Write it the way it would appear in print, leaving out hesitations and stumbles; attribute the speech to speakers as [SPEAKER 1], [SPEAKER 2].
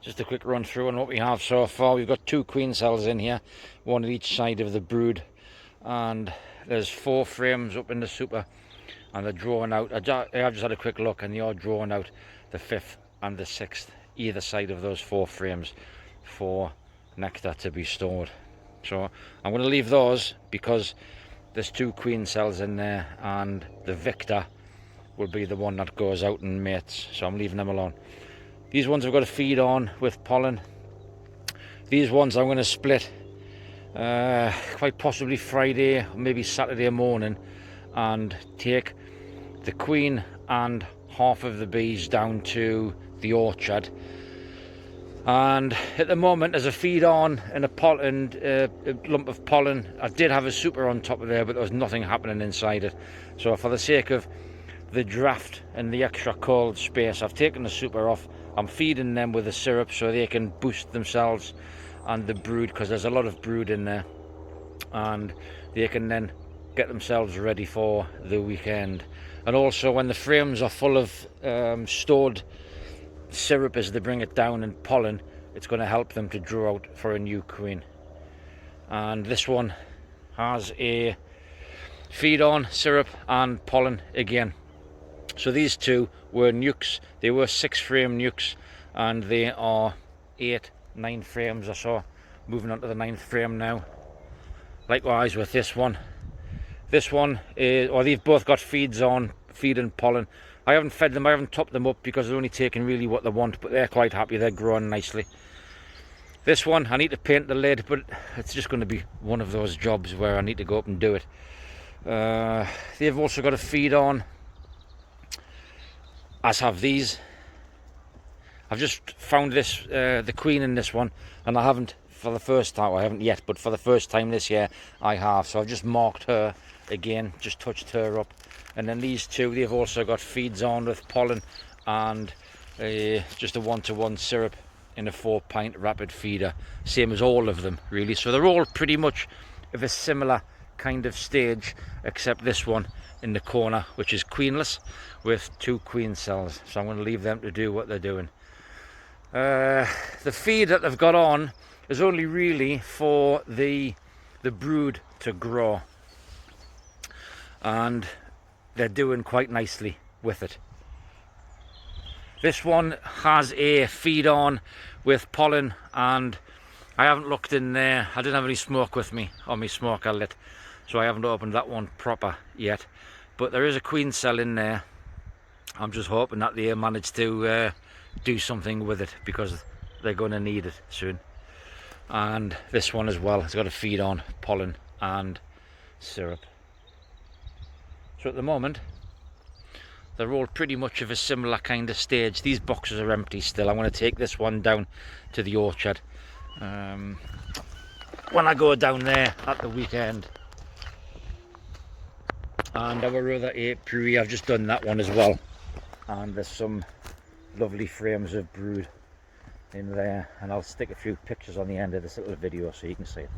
[SPEAKER 1] Just a quick run through on what we have so far. We've got 2 queen cells in here, one at each side of the brood, and there's 4 frames up in the super, and they're drawing out. I've just had a quick look, and they are drawing out the 5th and the 6th either side of those 4 frames for nectar to be stored. So I'm going to leave those because there's 2 queen cells in there, and the victor will be the one that goes out and mates, so I'm leaving them alone. These ones I've got to feed on with pollen. These ones I'm going to split quite possibly Friday, maybe Saturday morning, and take the queen and half of the bees down to the orchard. And at the moment, there's a feed on and a lump of pollen. I did have a super on top of there, but there was nothing happening inside it. So for the sake of the draft and the extra cold space, I've taken the super off. I'm feeding them with the syrup so they can boost themselves and the brood, because there's a lot of brood in there, and they can then get themselves ready for the weekend. And also, when the frames are full of stored syrup as they bring it down and pollen, it's going to help them to draw out for a new queen. And this one has a feed on, syrup and pollen again. So these 2 were nukes. They were 6 frame nukes, and they are 8, 9 frames or so. Moving on to the 9th frame now. Likewise with this one. This one is, or they've both got feeds on, feed and pollen. I haven't fed them, I haven't topped them up because they're only taking really what they want, but they're quite happy, they're growing nicely. This one, I need to paint the lid, but it's just going to be one of those jobs where I need to go up and do it. They've also got a feed on, as have these. I've just found this, the queen in this one, and I haven't for the first time, I haven't yet, but for the first time this year I have. So I've just marked her again, just touched her up. And then these 2, they've also got feeds on with pollen and just a 1-to-1 syrup in a 4-pint rapid feeder, same as all of them really. So they're all pretty much of a similar kind of stage, except this one in the corner, which is queenless, with 2 queen cells. So I'm going to leave them to do what they're doing. The feed that they've got on is only really for the brood to grow, and they're doing quite nicely with it. This one has a feed on with pollen, and I haven't looked in there. I didn't have any smoke with me on my smoker lit, so I haven't opened that one proper yet. But there is a queen cell in there. I'm just hoping that they manage to do something with it, because they're going to need it soon. And this one as well, it's got a feed on pollen and syrup. So at the moment, they're all pretty much of a similar kind of stage. These boxes are empty still. I'm going to take this one down to the orchard when I go down there at the weekend. And our other apiary, I've just done that one as well. And there's some lovely frames of brood in there, and I'll stick a few pictures on the end of this little video so you can see it.